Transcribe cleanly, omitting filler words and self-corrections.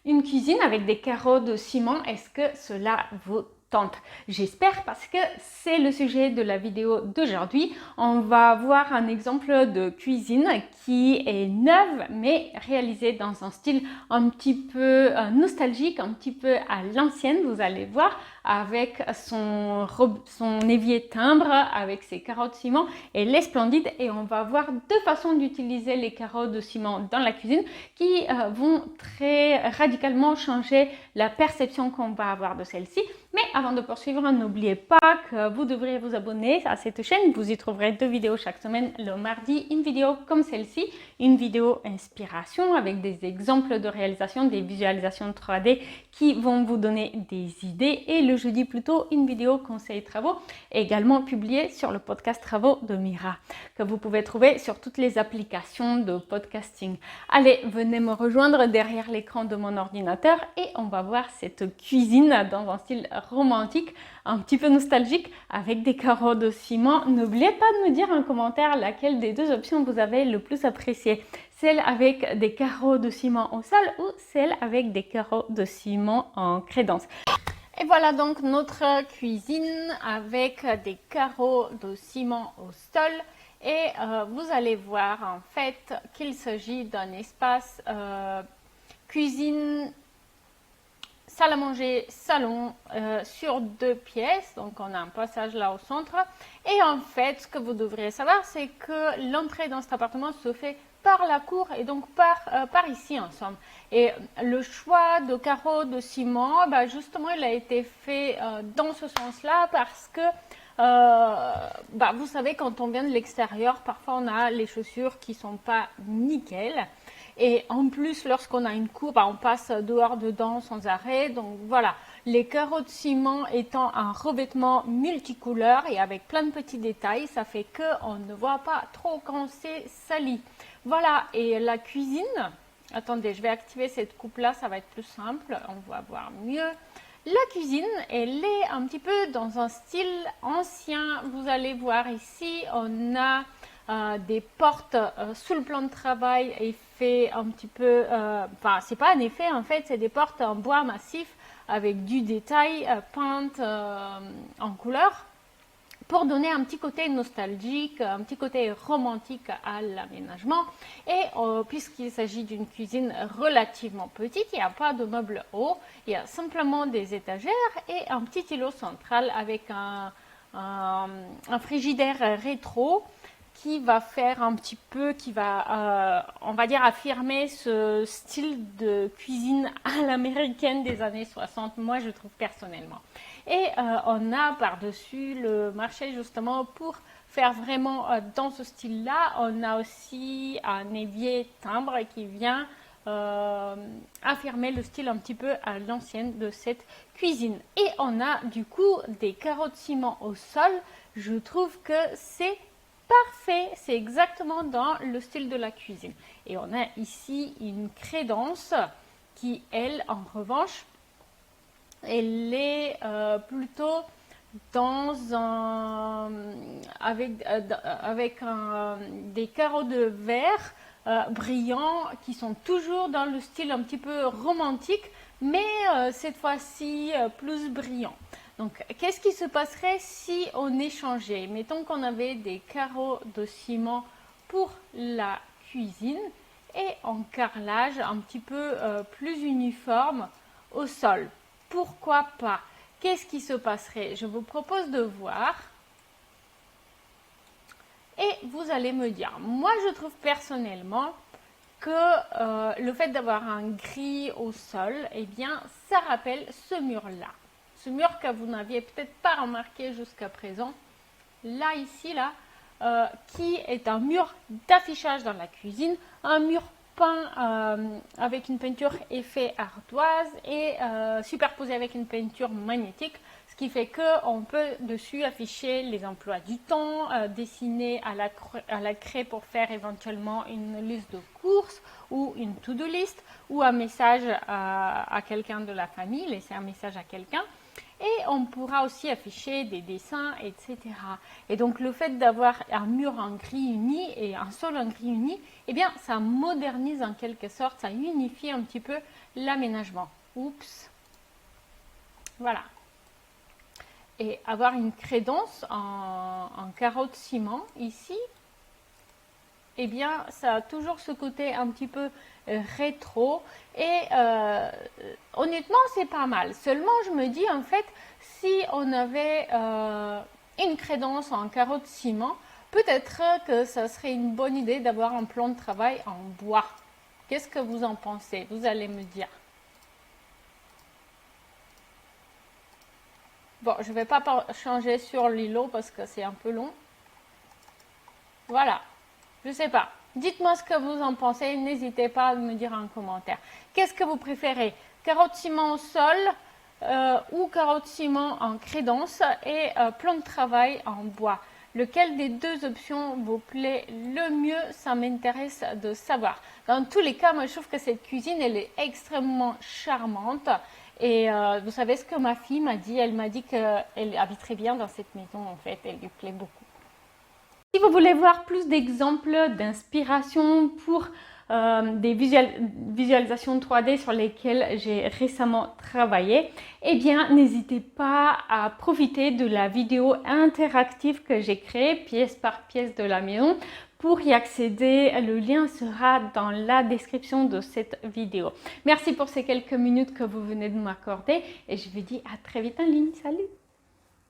Une cuisine avec des carreaux de ciment, est-ce que cela vous tente? J'espère, parce que c'est le sujet de la vidéo d'aujourd'hui. On va voir un exemple de cuisine qui est neuve mais réalisée dans un style un petit peu nostalgique, un petit peu à l'ancienne, vous allez voir, avec son évier timbre, avec ses carreaux de ciment. Elle est splendide et on va voir deux façons d'utiliser les carreaux de ciment dans la cuisine qui vont très radicalement changer la perception qu'on va avoir de celle-ci. Mais avant de poursuivre, n'oubliez pas que vous devrez vous abonner à cette chaîne. Vous y trouverez 2 vidéos chaque semaine. Le mardi, une vidéo comme celle-ci, une vidéo inspiration avec des exemples de réalisation, des visualisations 3D qui vont vous donner des idées. Et le jeudi, plutôt, une vidéo conseil travaux, également publiée sur le podcast Travaux de Mira, que vous pouvez trouver sur toutes les applications de podcasting. Allez, venez me rejoindre derrière l'écran de mon ordinateur et on va voir cette cuisine dans un style romantique, un petit peu nostalgique, avec des carreaux de ciment. N'oubliez pas de me dire en commentaire laquelle des deux options vous avez le plus apprécié. Celle avec des carreaux de ciment au sol ou celle avec des carreaux de ciment en crédence. Et voilà donc notre cuisine avec des carreaux de ciment au sol. Et vous allez voir en fait qu'il s'agit d'un espace cuisine, salle à manger, salon sur 2 pièces. Donc on a un passage là au centre. Et en fait, ce que vous devriez savoir, c'est que l'entrée dans cet appartement se fait par la cour et donc par ici en somme. Et le choix de carreaux de ciment, justement, il a été fait dans ce sens-là parce que vous savez, quand on vient de l'extérieur, parfois on a les chaussures qui sont pas nickel. Et en plus, lorsqu'on a une cour, on passe dehors, dedans sans arrêt. Donc voilà, les carreaux de ciment étant un revêtement multicouleur et avec plein de petits détails, ça fait qu'on ne voit pas trop quand c'est sali. Voilà, et la cuisine, attendez, je vais activer cette coupe-là, ça va être plus simple, on va voir mieux. La cuisine, elle est un petit peu dans un style ancien. Vous allez voir ici, on a des portes sous le plan de travail et fait un petit peu, c'est pas un effet en fait, c'est des portes en bois massif avec du détail peinte en couleur pour donner un petit côté nostalgique, un petit côté romantique à l'aménagement. Et puisqu'il s'agit d'une cuisine relativement petite, il n'y a pas de meubles hauts, il y a simplement des étagères et un petit îlot central avec un frigidaire rétro qui va faire un petit peu, qui va, on va dire, affirmer ce style de cuisine à l'américaine des années 60, moi je trouve personnellement. Et on a par-dessus le marché justement pour faire vraiment dans ce style-là, on a aussi un évier timbre qui vient affirmer le style un petit peu à l'ancienne de cette cuisine. Et on a du coup des carreaux de ciment au sol, je trouve que c'est parfait, c'est exactement dans le style de la cuisine. Et on a ici une crédence qui, elle, en revanche, elle est plutôt dans avec des carreaux de verre brillants qui sont toujours dans le style un petit peu romantique, mais cette fois-ci plus brillant. Donc, qu'est-ce qui se passerait si on échangeait? Mettons qu'on avait des carreaux de ciment pour la cuisine et en carrelage un petit peu plus uniforme au sol. Pourquoi pas? Qu'est-ce qui se passerait? Je vous propose de voir et vous allez me dire. Moi, je trouve personnellement que le fait d'avoir un gris au sol, eh bien, ça rappelle ce mur-là. Ce mur que vous n'aviez peut-être pas remarqué jusqu'à présent, là, ici, là, qui est un mur d'affichage dans la cuisine, un mur peint avec une peinture effet ardoise et superposé avec une peinture magnétique, ce qui fait qu'on peut dessus afficher les emplois du temps, dessiner à la craie pour faire éventuellement une liste de courses ou une to-do list ou un message à quelqu'un de la famille, laisser un message à quelqu'un. Et on pourra aussi afficher des dessins, etc. Et donc le fait d'avoir un mur en gris uni et un sol en gris uni, eh bien ça modernise en quelque sorte, ça unifie un petit peu l'aménagement. Oups. Voilà. Et avoir une crédence en carreau de ciment ici, eh bien, ça a toujours ce côté un petit peu rétro. Et honnêtement, c'est pas mal. Seulement, je me dis, en fait, si on avait une crédence en carreau de ciment, peut-être que ça serait une bonne idée d'avoir un plan de travail en bois. Qu'est-ce que vous en pensez? Vous allez me dire. Bon, je ne vais pas changer sur l'îlot parce que c'est un peu long. Voilà. Je sais pas. Dites-moi ce que vous en pensez. N'hésitez pas à me dire en commentaire. Qu'est-ce que vous préférez? Carreau de ciment au sol ou carreau de ciment en crédence et plan de travail en bois? Lequel des deux options vous plaît le mieux? Ça m'intéresse de savoir. Dans tous les cas, moi je trouve que cette cuisine, elle est extrêmement charmante. Et vous savez ce que ma fille m'a dit? Elle m'a dit qu'elle habiterait bien dans cette maison en fait. Elle lui plaît beaucoup. Si vous voulez voir plus d'exemples d'inspiration pour des visualisations 3D sur lesquelles j'ai récemment travaillé, eh bien n'hésitez pas à profiter de la vidéo interactive que j'ai créée pièce par pièce de la maison. Pour y accéder, le lien sera dans la description de cette vidéo. Merci pour ces quelques minutes que vous venez de m'accorder et je vous dis à très vite en ligne. Salut!